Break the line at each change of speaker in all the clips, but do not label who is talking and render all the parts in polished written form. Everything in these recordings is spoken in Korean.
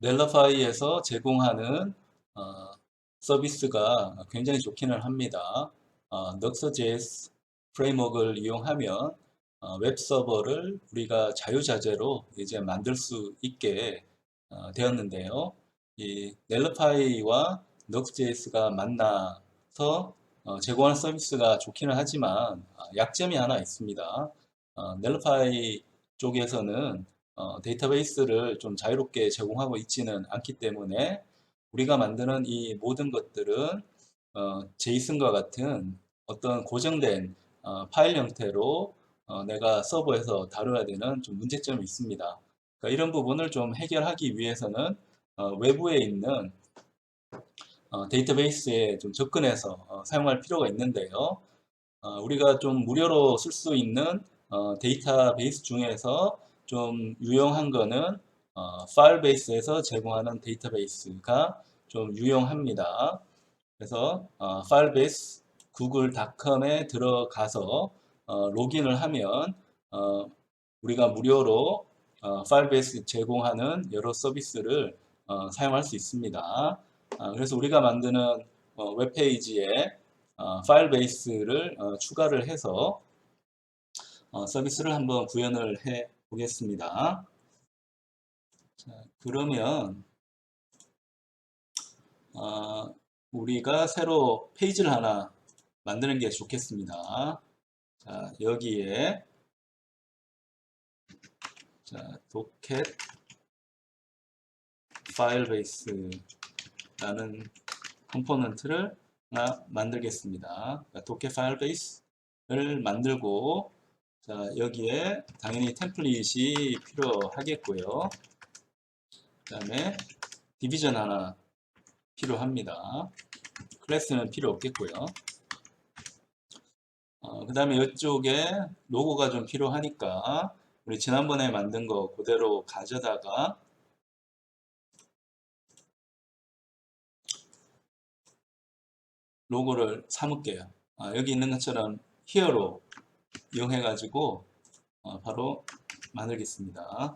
넬러파이에서 제공하는 어, 서비스가 굉장히 좋기는 합니다. Nuxt.js 프레임워크를 이용하면 웹 서버를 우리가 자유자재로 이제 만들 수 있게 되었는데요. 이 넬러파이와 Nuxt.js가 만나서 제공하는 서비스가 좋기는 하지만 약점이 하나 있습니다. 넬러파이 쪽에서는 데이터베이스를 좀 자유롭게 제공하고 있지는 않기 때문에 우리가 만드는 이 모든 것들은 제이슨과 같은 어떤 고정된 파일 형태로 내가 서버에서 다뤄야 되는 좀 문제점이 있습니다. 그러니까 이런 부분을 좀 해결하기 위해서는 외부에 있는 데이터베이스에 좀 접근해서 사용할 필요가 있는데요. 우리가 좀 무료로 쓸 수 있는 데이터베이스 중에서 좀 유용한 거는 파일베이스에서 제공하는 데이터베이스가 좀 유용합니다. 그래서 파일베이스 구글닷컴에 들어가서 로그인을 하면 우리가 무료로 파일베이스 제공하는 여러 서비스를 사용할 수 있습니다. 그래서 우리가 만드는 웹페이지에 파일베이스를 추가를 해서 서비스를 한번 구현을 해 보겠습니다. 자, 그러면 우리가 새로 페이지를 하나 만드는 게 좋겠습니다. 자, 여기에 자, 도켓 파일베이스라는 컴포넌트를 하나 만들겠습니다. 도켓 파일베이스를 만들고 자, 여기에 당연히 템플릿이 필요하겠고요. 그 다음에 디비전 하나 필요합니다. 클래스는 필요 없겠고요. 그 다음에 이쪽에 로고가 좀 필요하니까 우리 지난번에 만든 거 그대로 가져다가 로고를 삼을게요. 여기 있는 것처럼 히어로 이용해 가지고 바로 만들겠습니다.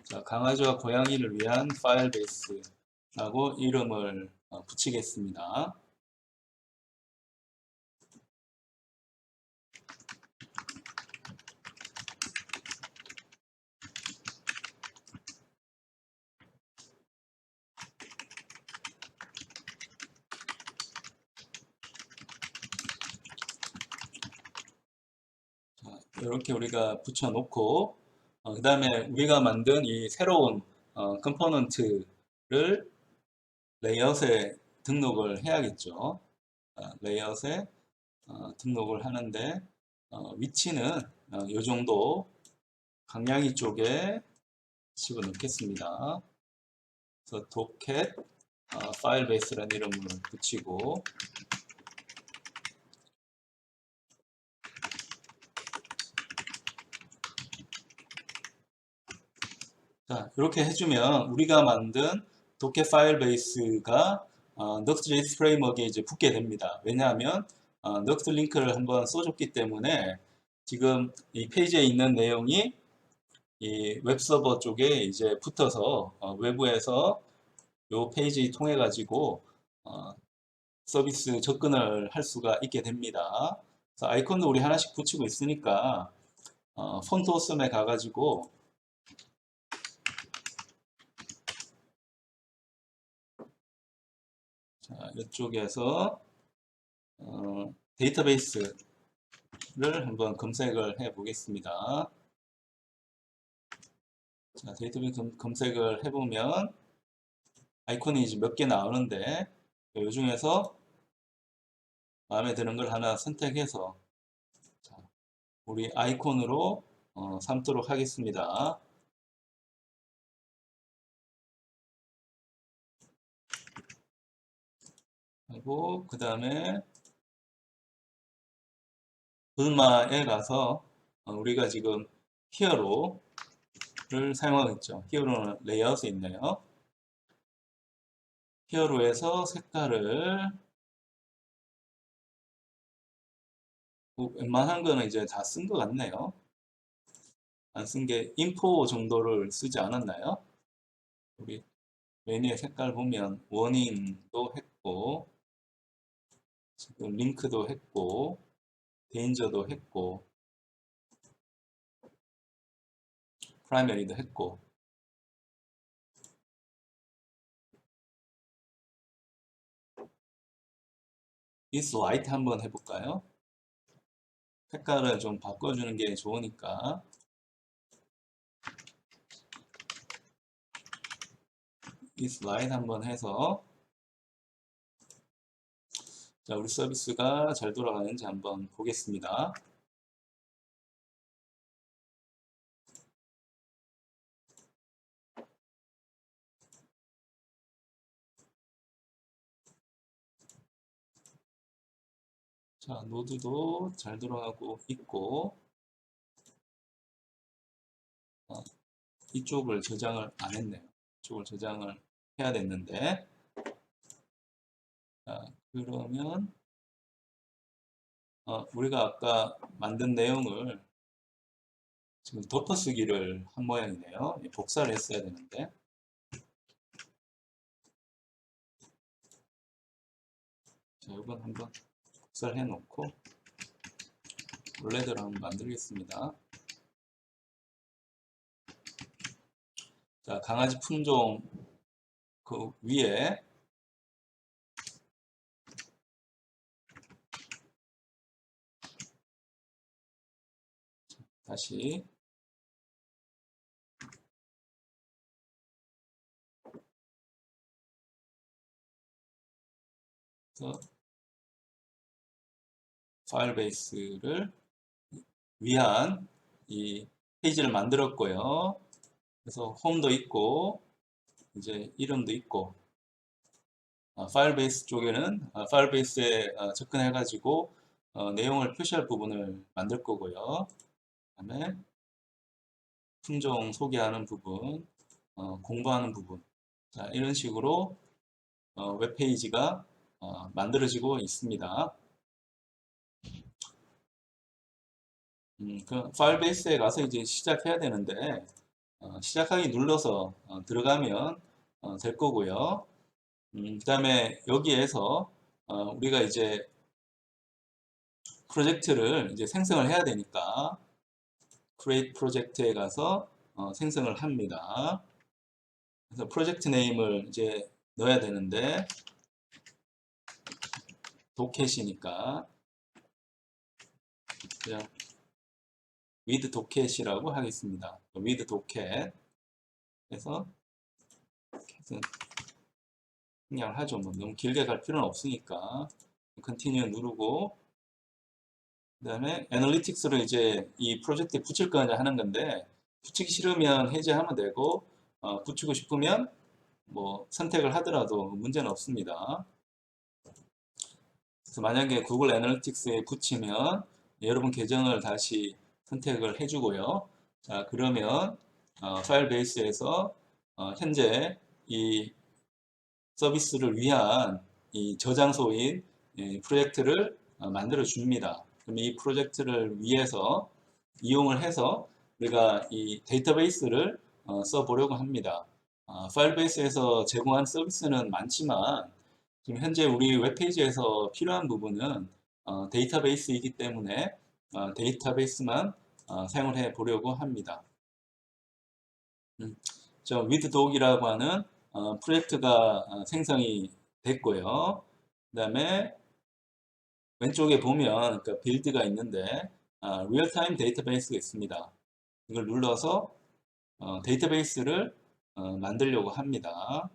자, 강아지와 고양이를 위한 파일 베이스라고 이름을 붙이겠습니다. 이렇게 우리가 붙여놓고 그 다음에 우리가 만든 이 새로운 컴포넌트를 레이아웃에 등록을 해야겠죠. 레이아웃에 등록을 하는데 위치는 이 정도 강양이 쪽에 집어넣겠습니다. 그래서 도켓 파일 베이스라는 이름을 붙이고 자, 이렇게 해주면 우리가 만든 도켓 파일 베이스가 Nuxt.js 프레임워크에 이제 붙게 됩니다. 왜냐하면 Nuxt 링크를 한번 써줬기 때문에 지금 이 페이지에 있는 내용이 이 웹서버 쪽에 이제 붙어서 외부에서 이 페이지 통해 가지고 서비스 접근을 할 수가 있게 됩니다. 그래서 아이콘도 우리 하나씩 붙이고 있으니까 폰트 오썸에 가가지고 자, 이쪽에서 데이터베이스를 한번 검색을 해 보겠습니다. 자, 데이터베이스 검색을 해보면 아이콘이 이제 몇 개 나오는데 이 중에서 마음에 드는 걸 하나 선택해서 자, 우리 아이콘으로 삼도록 하겠습니다. 하고 그 다음에 불마에 가서 우리가 지금 히어로를 사용하고 있죠. 히어로는 레이아웃에 있네요. 히어로에서 색깔을 웬만한 거는 이제 다 쓴 것 같네요. 안 쓴 게 인포 정도를 쓰지 않았나요? 우리 메뉴의 색깔 보면 워닝도 했고 지금 링크도 했고 데인저도 했고 프라이머리도 했고 is white 한번 해볼까요? 색깔을 좀 바꿔주는 게 좋으니까 is white 한번 해서 자, 우리 서비스가 잘 돌아가는지 한번 보겠습니다. 자, 노드도 잘 돌아가고 있고 어, 이쪽을 저장을 안 했네요. 이쪽을 저장을 해야 됐는데 자, 그러면 우리가 아까 만든 내용을 지금 덮어쓰기를 한 모양이네요. 복사를 했어야 되는데 자, 이건 한번 복사를 해놓고 원래대로 한번 만들겠습니다. 자, 강아지 품종 그 위에 다시 파일 베이스를 위한 이 페이지를 만들었고요. 그래서 홈도 있고 이제 이름도 있고 파일 베이스 쪽에는 파일 베이스에 접근해 가지고 내용을 표시할 부분을 만들 거고요. 그다음에 품종 소개하는 부분, 공부하는 부분 자, 이런 식으로 웹페이지가 만들어지고 있습니다. 그 파일 베이스에 가서 이제 시작해야 되는데 시작하기 눌러서 들어가면 될 거고요. 그 다음에 여기에서 우리가 이제 프로젝트를 이제 생성을 해야 되니까 create 프로젝트에 가서 생성을 합니다. 그래서 프로젝트 네임을 이제 넣어야 되는데 도켓이니까 그냥 with 도켓이라고 하겠습니다. with 도켓 해서 그냥 하죠. 뭐 너무 길게 갈 필요는 없으니까 continue 누르고 그 다음에 애널리틱스를 이제 이 프로젝트에 붙일 거냐 하는 건데 붙이기 싫으면 해제하면 되고 붙이고 싶으면 뭐 선택을 하더라도 문제는 없습니다. 그래서 만약에 구글 애널리틱스에 붙이면 여러분 계정을 다시 선택을 해주고요. 자 그러면 파일 베이스에서 현재 이 서비스를 위한 이 저장소인 프로젝트를 만들어 줍니다. 그럼 이 프로젝트를 위해서 이용을 해서 우리가 이 데이터베이스를 써보려고 합니다. 파일베이스에서 제공한 서비스는 많지만 지금 현재 우리 웹페이지에서 필요한 부분은 데이터베이스이기 때문에 데이터베이스만 사용을 해 보려고 합니다. 저 위드독이라고 하는 프로젝트가 생성이 됐고요. 그 다음에 왼쪽에 보면 그 빌드가 있는데 리얼타임 데이터베이스가 있습니다. 이걸 눌러서 데이터베이스를 만들려고 합니다.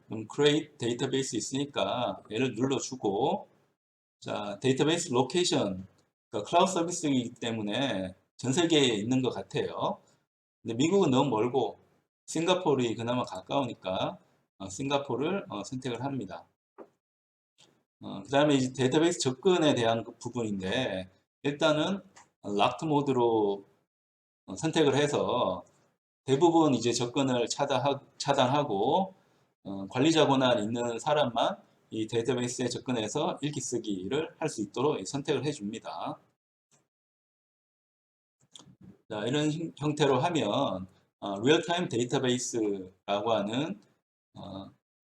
그럼 create 데이터베이스 있으니까 얘를 눌러주고 자 데이터베이스 로케이션 그러니까 클라우드 서비스이기 때문에 전 세계에 있는 것 같아요. 근데 미국은 너무 멀고 싱가포르이 그나마 가까우니까 싱가포르를 선택을 합니다. 그 다음에 이제 데이터베이스 접근에 대한 그 부분인데 일단은 락드 모드로 선택을 해서 대부분 이제 접근을 차단하고 관리자 권한 있는 사람만 이 데이터베이스에 접근해서 읽기 쓰기를 할 수 있도록 선택을 해줍니다. 자, 이런 형태로 하면 리얼타임 데이터베이스라고 하는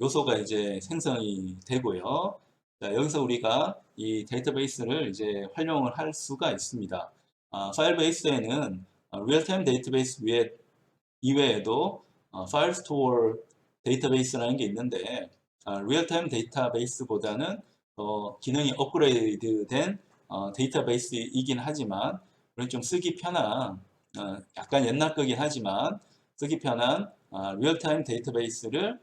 요소가 이제 생성이 되고요. 자, 여기서 우리가 이 데이터베이스를 이제 활용을 할 수가 있습니다. 파일베이스에는 리얼타임 데이터베이스 이외에도 파일 스토어 데이터베이스라는 게 있는데 리얼타임 데이터베이스보다는 기능이 업그레이드된 데이터베이스이긴 하지만 좀 쓰기 편한 약간 옛날 거긴 하지만 쓰기 편한 리얼타임 데이터베이스를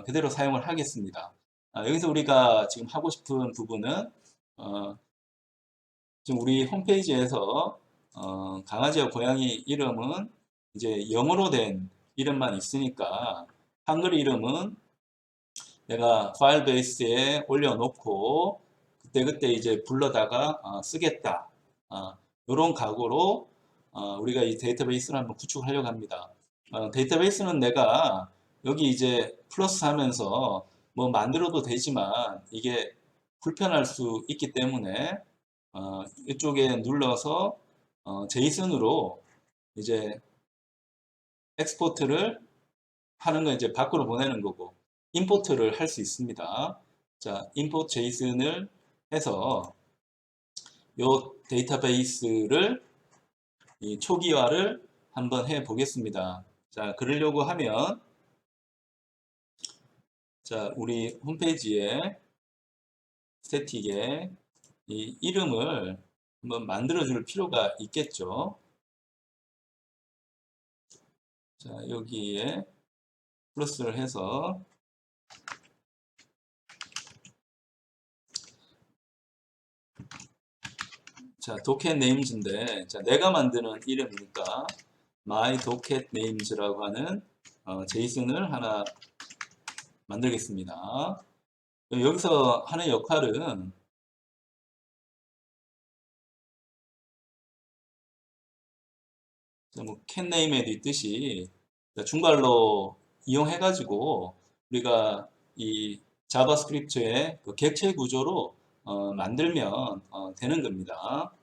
그대로 사용을 하겠습니다. 여기서 우리가 지금 하고 싶은 부분은 지금 우리 홈페이지에서 강아지와 고양이 이름은 이제 영어로 된 이름만 있으니까 한글 이름은 내가 파일 베이스에 올려놓고 그때그때 이제 불러다가 쓰겠다. 이런 각오로 우리가 이 데이터베이스를 한번 구축하려고 합니다. 데이터베이스는 내가 여기 이제 플러스 하면서 뭐 만들어도 되지만 이게 불편할 수 있기 때문에 이쪽에 눌러서 제이슨으로 이제 엑스포트를 하는 건 이제 밖으로 보내는 거고 임포트를 할 수 있습니다. 자, 임포트 제이슨을 해서 이 데이터베이스를 이 초기화를 한번 해 보겠습니다. 자, 그러려고 하면 자, 우리 홈페이지에 스태틱에 이 이름을 한번 만들어 줄 필요가 있겠죠. 자, 여기에 플러스를 해서 자, 도켓 네임즈인데 자, 내가 만드는 이름이니까 my docket names라고 하는 제이슨을 하나 만들겠습니다. 여기서 하는 역할은 뭐 캣네임에도 있듯이 중괄로 이용해 가지고 우리가 이 자바스크립트의 그 객체 구조로 만들면 되는 겁니다.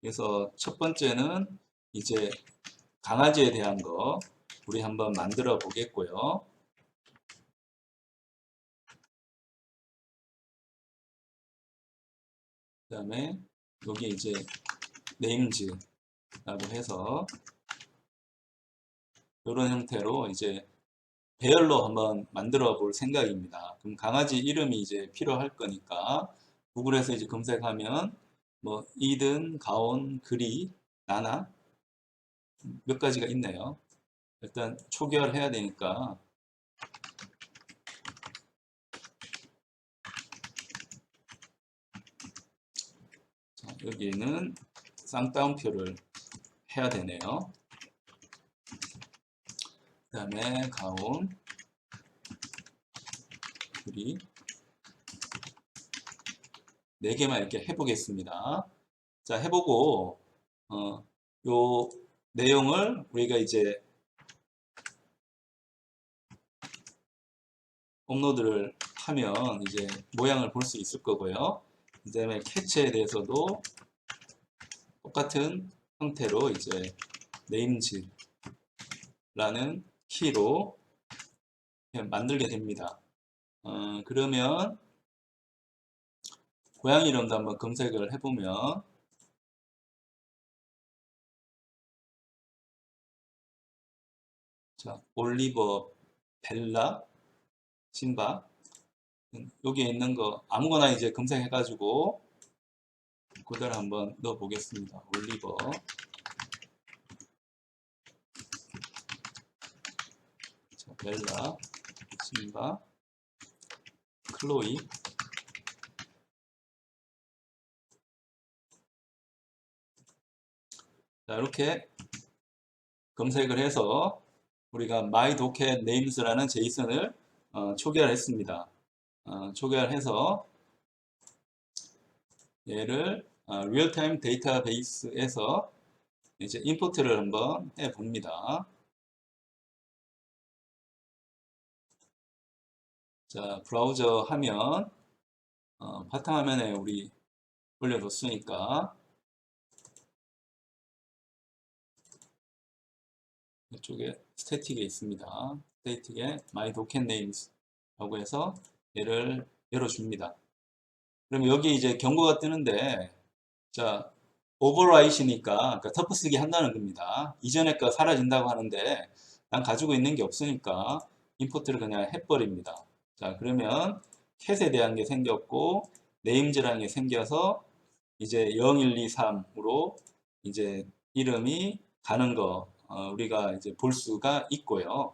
그래서 첫 번째는 이제 강아지에 대한 거 우리 한번 만들어 보겠고요. 그 다음에 여기 이제 네임즈라고 해서 이런 형태로 이제 배열로 한번 만들어 볼 생각입니다. 그럼 강아지 이름이 이제 필요할 거니까 구글에서 이제 검색하면 뭐 이든, 가온, 그리, 나나 몇 가지가 있네요. 일단 초기화를 해야 되니까 자, 여기는 쌍따옴표를 해야 되네요. 그 다음에 가온, 그리 4개만 이렇게 해보겠습니다. 자, 해보고 요 내용을 우리가 이제 업로드를 하면 이제 모양을 볼 수 있을 거고요. 그 다음에 캐치에 대해서도 똑같은 형태로 이제 네임즈라는 키로 만들게 됩니다. 그러면 고양이 이름도 한번 검색을 해보면 자, 올리버, 벨라, 신바 여기에 있는 거 아무거나 이제 검색해가지고 그대로 한번 넣어 보겠습니다. 올리버, 자, 벨라, 신바, 클로이. 자, 이렇게 검색을 해서 우리가 myDocketNames라는 제이슨을 초기화를 했습니다. 초기화를 해서 얘를 리얼타임 데이터베이스에서 이제 임포트를 한번 해 봅니다. 자, 브라우저 하면 바탕화면에 우리 올려뒀으니까 이쪽에 스태틱에 있습니다. 스태틱에 my docket names라고 해서 얘를 열어줍니다. 그럼 여기 이제 경고가 뜨는데, 자, overwrite이니까 그러니까 덮어쓰기 한다는 겁니다. 이전에 거 사라진다고 하는데 난 가지고 있는 게 없으니까 임포트를 그냥 해버립니다. 자, 그러면 캣에 대한 게 생겼고 네임즈라는 게 생겨서 이제 0123으로 이제 이름이 가는 거 우리가 이제 볼 수가 있고요.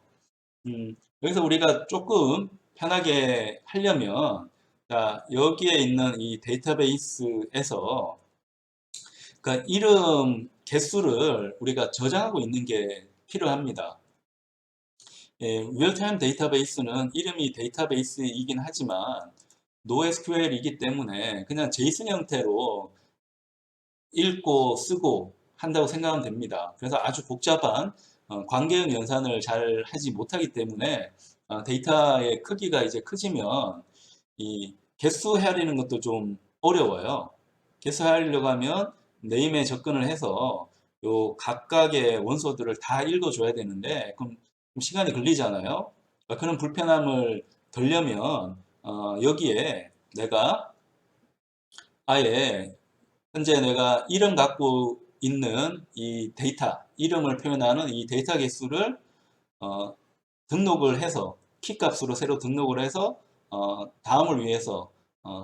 여기서 우리가 조금 편하게 하려면 자, 여기에 있는 이 데이터베이스에서 그러니까 이름 개수를 우리가 저장하고 있는 게 필요합니다. 예, 리얼타임 데이터베이스는 이름이 데이터베이스이긴 하지만 NoSQL이기 때문에 그냥 JSON 형태로 읽고 쓰고 한다고 생각하면 됩니다. 그래서 아주 복잡한 관계형 연산을 잘 하지 못하기 때문에 데이터의 크기가 이제 커지면 이 개수 헤아리는 것도 좀 어려워요. 개수 헤아리려고 하면 네임에 접근을 해서 요 각각의 원소들을 다 읽어줘야 되는데 그럼 좀 시간이 걸리잖아요. 그런 불편함을 덜려면 여기에 내가 아예 현재 내가 이름 갖고 있는 이 데이터, 이름을 표현하는 이 데이터 개수를 어, 등록을 해서 키 값으로 새로 등록을 해서 다음을 위해서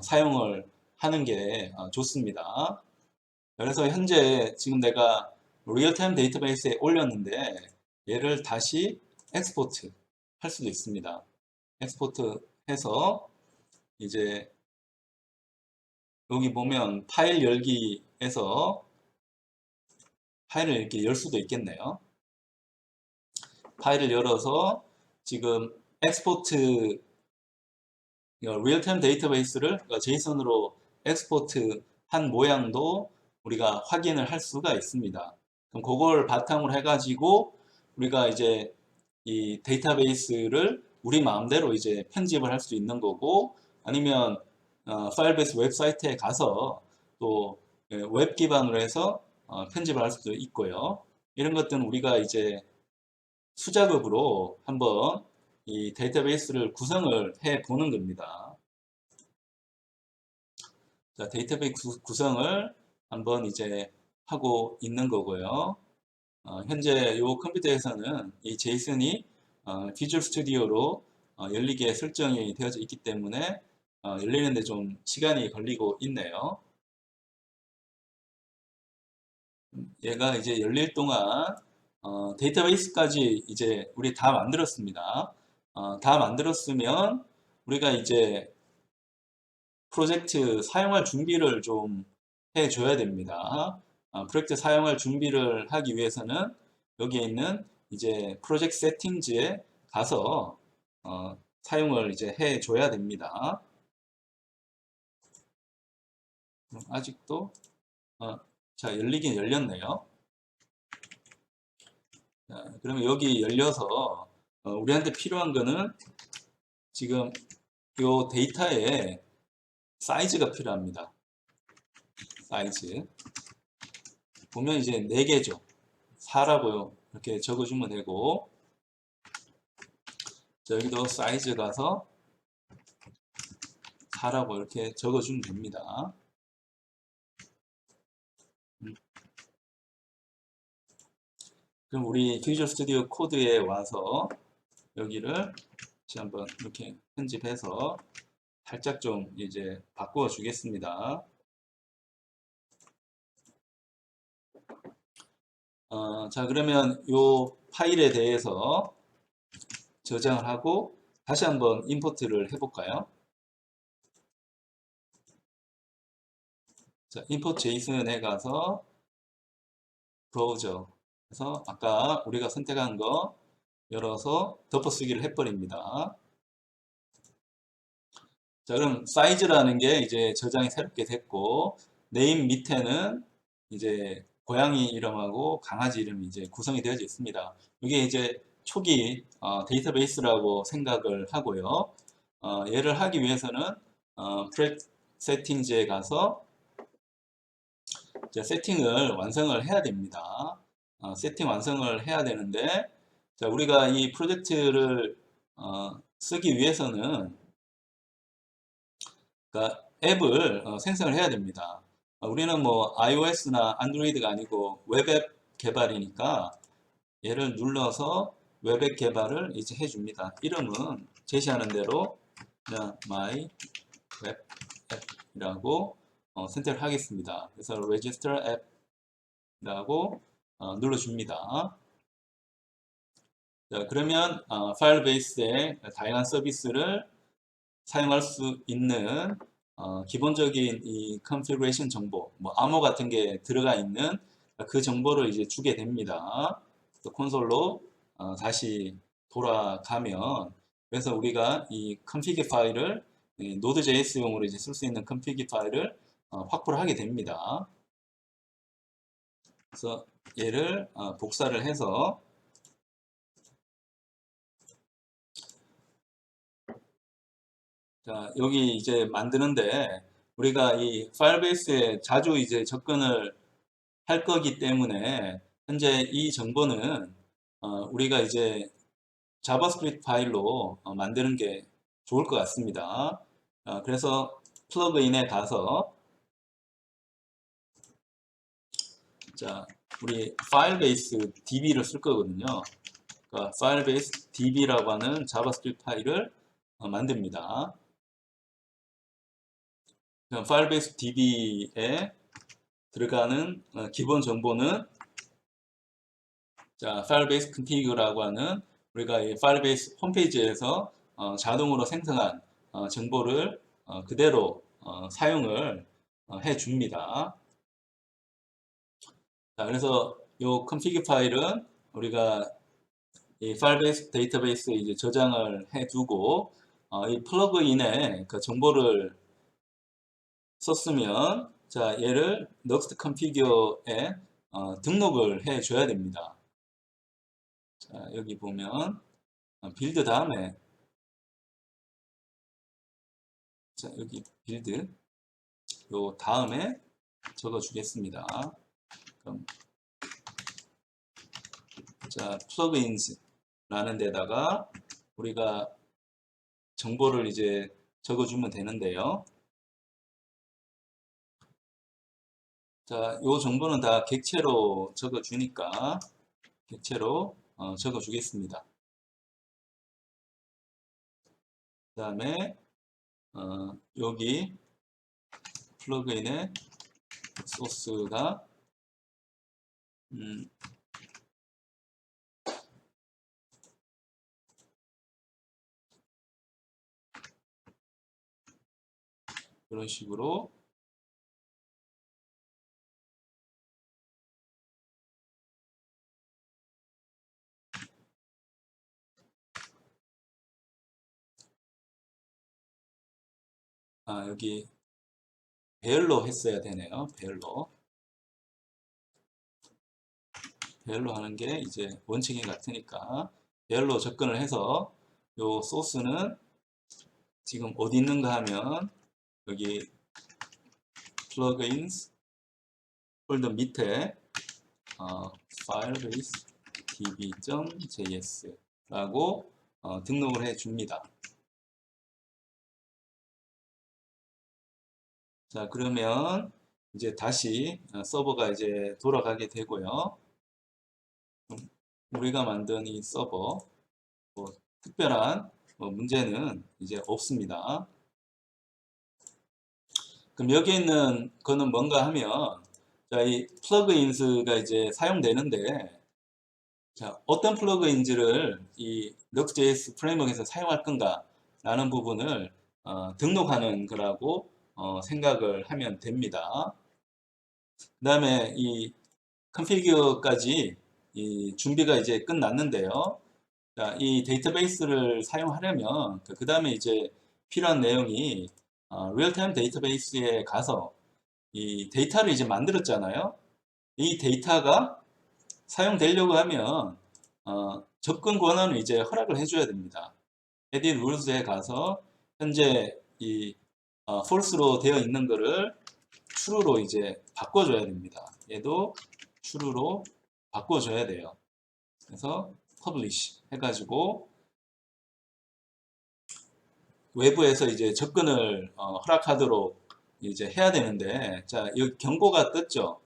사용을 하는 게 좋습니다. 그래서 현재 지금 내가 리얼타임 데이터베이스에 올렸는데 얘를 다시 엑스포트 할 수도 있습니다. 엑스포트 해서 이제 여기 보면 파일 열기에서 파일을 이렇게 열 수도 있겠네요. 파일을 열어서 지금 엑스포트 리얼타임 데이터베이스를 제이선으로 엑스포트 한 모양도 우리가 확인을 할 수가 있습니다. 그럼 그걸 바탕으로 해가지고 우리가 이제 이 데이터베이스를 우리 마음대로 이제 편집을 할 수 있는 거고 아니면 파일베이스 웹사이트에 가서 또 웹 기반으로 해서 편집을 할 수도 있고요. 이런 것들은 우리가 이제 수작업으로 한번 이 데이터베이스를 구성을 해 보는 겁니다. 자, 데이터베이스 구성을 한번 이제 하고 있는 거고요. 현재 이 컴퓨터에서는 이 제이슨이 비주얼 스튜디오로 열리게 설정이 되어져 있기 때문에 열리는데 좀 시간이 걸리고 있네요. 얘가 이제 열릴 동안 데이터베이스까지 이제 우리 다 만들었습니다. 다 만들었으면 우리가 이제 프로젝트 사용할 준비를 좀 해줘야 됩니다. 프로젝트 사용할 준비를 하기 위해서는 여기에 있는 이제 프로젝트 세팅즈에 가서 사용을 이제 해줘야 됩니다. 아직도 자 열리긴 열렸네요. 자, 그러면 여기 열려서 우리한테 필요한 거는 지금 이 데이터의 사이즈가 필요합니다. 사이즈 보면 이제 4개죠. 4라고 이렇게 적어주면 되고 자, 여기도 사이즈 가서 4라고 이렇게 적어주면 됩니다. 그럼 우리 비주얼 스튜디오 코드에 와서 여기를 한번 이렇게 편집해서 살짝 좀 이제 바꾸어 주겠습니다. 자 그러면 이 파일에 대해서 저장을 하고 다시 한번 임포트를 해볼까요? 자, import JSON에 가서 브라우저 그래서 아까 우리가 선택한 거 열어서 덮어쓰기를 해버립니다. 자, 그럼 사이즈라는 게 이제 저장이 새롭게 됐고 네임 밑에는 이제 고양이 이름하고 강아지 이름이 이제 구성이 되어져 있습니다. 이게 이제 초기 데이터베이스라고 생각을 하고요. 얘를 하기 위해서는 프레 세팅즈에 가서 세팅을 완성을 해야 됩니다. 세팅 완성을 해야 되는데, 자, 우리가 이 프로젝트를 쓰기 위해서는 그러니까 앱을 생성을 해야 됩니다. 우리는 뭐 iOS나 안드로이드가 아니고 웹앱 개발이니까 얘를 눌러서 웹앱 개발을 이제 해줍니다. 이름은 제시하는 대로 그냥 my web app이라고 선택을 하겠습니다. 그래서 register app이라고 눌러줍니다. 자, 그러면 파일베이스의 다양한 서비스를 사용할 수 있는 기본적인 이 컨피그레이션 정보, 뭐 암호 같은 게 들어가 있는 그 정보를 이제 주게 됩니다. 또 콘솔로 다시 돌아가면, 그래서 우리가 이 config 파일을 Node.js용으로 이제 쓸 수 있는 config 파일을 확보를 하게 됩니다. 그래서 얘를 복사를 해서 자, 여기 이제 만드는데 우리가 이 파일베이스에 자주 이제 접근을 할 거기 때문에 현재 이 정보는 우리가 이제 자바스크립트 파일로 만드는 게 좋을 것 같습니다. 그래서 플러그인에 가서 자, 우리 파일베이스 DB를 쓸 거거든요. 그러니까 파일베이스 DB라고 하는 자바스크립트 파일을 만듭니다. 파일베이스 DB에 들어가는 기본 정보는 자, 파일베이스 컨피그라고 하는 우리가 이 파일베이스 홈페이지에서 자동으로 생성한 정보를 그대로 사용을 해 줍니다. 자, 그래서 이 컨피그 파일은 우리가 이 파일베이스 데이터베이스에 이제 저장을 해 두고 이 플러그인에 그 정보를 썼으면 자, 얘를 Next Configure에 등록을 해 줘야 됩니다. 자, 여기 보면 빌드 다음에 자, 여기 빌드 요 다음에 적어 주겠습니다. 그럼 자, plugins 라는 데다가 우리가 정보를 이제 적어 주면 되는데요. 자, 요 정보는 다 객체로 적어 주니까 객체로 적어 주겠습니다. 그 다음에 여기 플러그인의 소스가 이런 식으로 여기 배열로 했어야 되네요. 배열로 하는 게 이제 원칙이 같으니까 배열로 접근을 해서 요 소스는 지금 어디 있는가 하면 여기 plugins 폴더 밑에 firebase db.js 라고 등록을 해 줍니다. 자, 그러면 이제 다시 서버가 이제 돌아가게 되고요. 우리가 만든 이 서버 뭐 특별한 문제는 이제 없습니다. 그럼 여기 있는 거는 뭔가 하면 자, 이 플러그인스가 이제 사용되는데 자, 어떤 플러그인지를 이 Next.js 프레임워크에서 사용할 건가 라는 부분을 등록하는 거라고 생각을 하면 됩니다. 그 다음에 이 컨피규어까지 이 준비가 이제 끝났는데요. 자, 이 데이터베이스를 사용하려면 그 다음에 이제 필요한 내용이 리얼타임 데이터베이스에 가서 이 데이터를 이제 만들었잖아요. 이 데이터가 사용되려고 하면 접근 권한을 이제 허락을 해줘야 됩니다. Edit Rules에 가서 현재 이 false로 되어 있는 거를 true로 이제 바꿔줘야 됩니다. 얘도 true로 바꿔줘야 돼요. 그래서 publish 해가지고 외부에서 이제 접근을 허락하도록 이제 해야 되는데, 자, 여기 경고가 떴죠.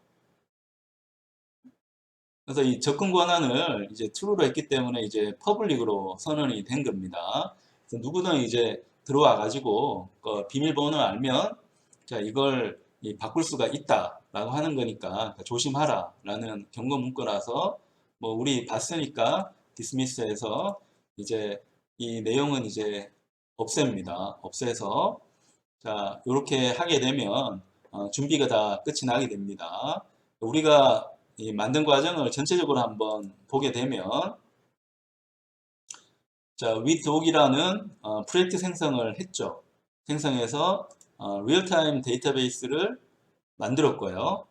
그래서 이 접근 권한을 이제 true로 했기 때문에 이제 public으로 선언이 된 겁니다. 그래서 누구든 이제 들어와 가지고 비밀번호를 알면, 자, 이걸 바꿀 수가 있다라고 하는 거니까 조심하라 라는 경고 문구라서, 뭐 우리 봤으니까 dismiss해서 이제 이 내용은 이제 없앱니다. 없애서, 자, 이렇게 하게 되면 준비가 다 끝이 나게 됩니다. 우리가 이 만든 과정을 전체적으로 한번 보게 되면, 자, withDoc이라는 프로젝트 생성을 했죠. 생성해서 리얼타임 데이터베이스를 만들었고요.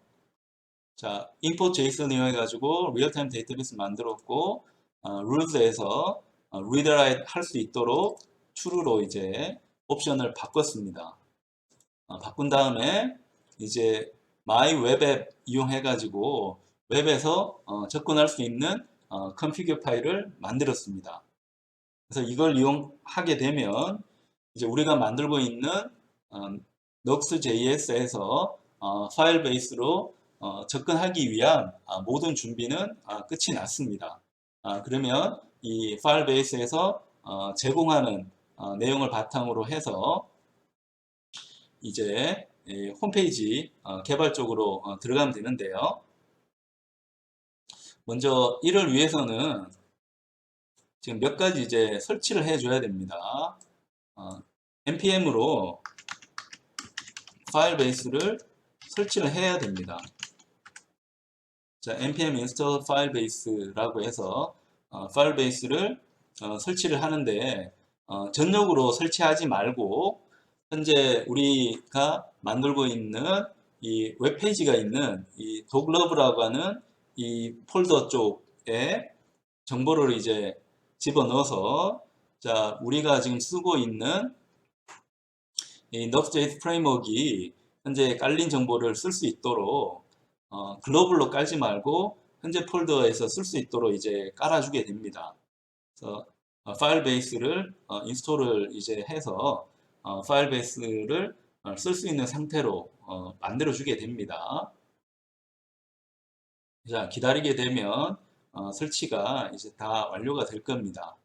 자, import JSON 이용해 가지고 리얼타임 데이터베이스 만들었고, rules에서 read write 할 수 있도록 true로 이제 옵션을 바꿨습니다. 바꾼 다음에 이제 my web app 이용해 가지고 웹에서 접근할 수 있는 config 파일을 만들었습니다. 그래서 이걸 이용하게 되면 이제 우리가 만들고 있는 Nuxt.js에서 파일 베이스로 접근하기 위한 모든 준비는 끝이 났습니다. 그러면 이 파일 베이스에서 제공하는 내용을 바탕으로 해서 이제 홈페이지 개발 쪽으로 들어가면 되는데요. 먼저 이를 위해서는 지금 몇 가지 이제 설치를 해줘야 됩니다. npm으로 파일 베이스를 설치를 해야 됩니다. 자, npm install file base라고 해서 파일 베이스를 설치를 하는데 전역으로 설치하지 말고 현재 우리가 만들고 있는 이 웹페이지가 있는 이 doclove라고 하는 이 폴더 쪽에 정보를 이제 집어넣어서, 자, 우리가 지금 쓰고 있는 이 Nuxt.js 프레임워크가 현재 깔린 정보를 쓸 수 있도록 글로벌로 깔지 말고 현재 폴더에서 쓸 수 있도록 이제 깔아주게 됩니다. 그래서 파일 베이스를 인스톨을 이제 해서 파일 베이스를 쓸 수 있는 상태로 만들어 주게 됩니다. 자, 기다리게 되면 설치가 이제 다 완료가 될 겁니다.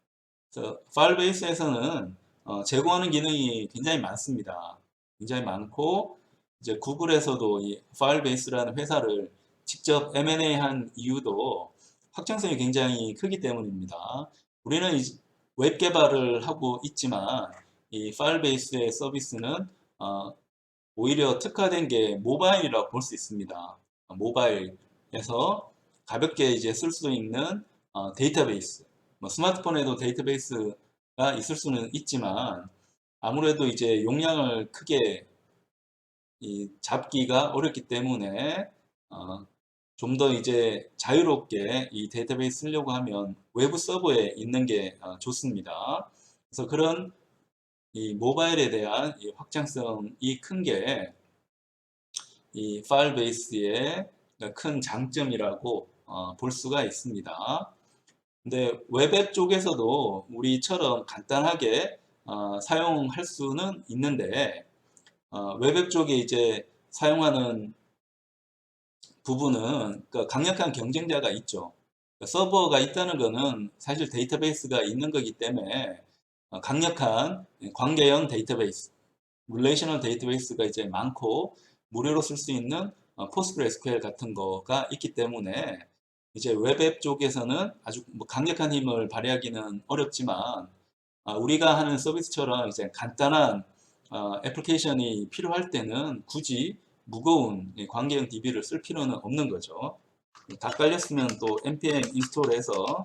그래서 파일 베이스에서는 제공하는 기능이 굉장히 많습니다. 굉장히 많고, 이제 구글에서도 이 파일 베이스라는 회사를 직접 M&A 한 이유도 확장성이 굉장히 크기 때문입니다. 우리는 웹 개발을 하고 있지만 이 파일 베이스의 서비스는 오히려 특화된 게 모바일이라고 볼 수 있습니다. 모바일에서 가볍게 이제 쓸 수 있는 데이터베이스, 뭐 스마트폰에도 데이터베이스가 있을 수는 있지만 아무래도 이제 용량을 크게 잡기가 어렵기 때문에 좀 더 이제 자유롭게 이 데이터베이스 쓰려고 하면 외부 서버에 있는 게 좋습니다. 그래서 그런 이 모바일에 대한 이 확장성이 큰 게 이 파일 베이스의 큰 장점이라고 볼 수가 있습니다. 근데 웹앱 쪽에서도 우리처럼 간단하게 사용할 수는 있는데 웹앱 쪽에 이제 사용하는 부분은 강력한 경쟁자가 있죠. 서버가 있다는 것은 사실 데이터베이스가 있는 거기 때문에 강력한 관계형 데이터베이스, 릴레이셔널 데이터베이스가 이제 많고 무료로 쓸 수 있는 PostgreSQL 같은 거가 있기 때문에 이제 웹앱 쪽에서는 아주 강력한 힘을 발휘하기는 어렵지만 우리가 하는 서비스처럼 이제 간단한 애플리케이션이 필요할 때는 굳이 무거운 관계형 DB를 쓸 필요는 없는 거죠. 다 깔렸으면 또 npm 인스톨해서,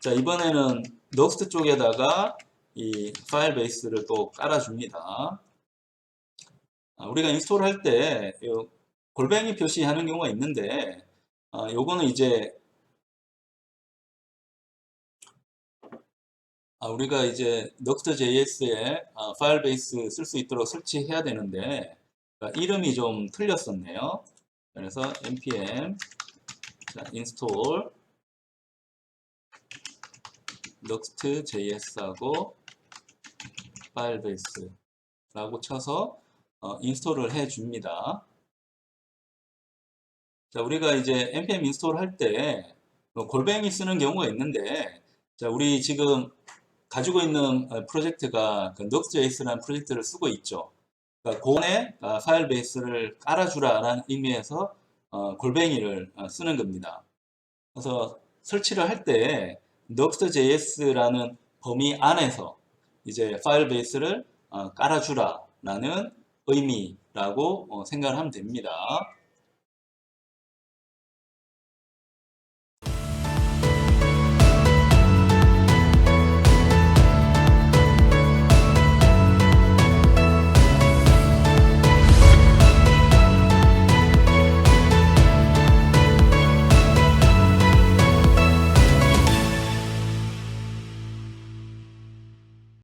자, 이번에는 넉스트 쪽에다가 이 파일 베이스를 또 깔아줍니다. 우리가 인스톨 할 때 골뱅이 표시하는 경우가 있는데 요거는 이제 우리가 이제 Nuxt.js에 파일 베이스 쓸 수 있도록 설치해야 되는데 이름이 좀 틀렸었네요. 그래서 npm install Nuxt.js하고 파일 베이스라고 쳐서 인스톨을 해줍니다. 자, 우리가 이제 npm 인스톨 할 때 골뱅이 쓰는 경우가 있는데, 자, 우리 지금 가지고 있는 프로젝트가 그 Nuxt.js라는 프로젝트를 쓰고 있죠. 그러니까 그 안에 파일 베이스를 깔아주라라는 의미에서 골뱅이를 쓰는 겁니다. 그래서 설치를 할 때 Nuxt.js라는 범위 안에서 이제 파일 베이스를 깔아주라라는 의미라고 생각을 하면 됩니다.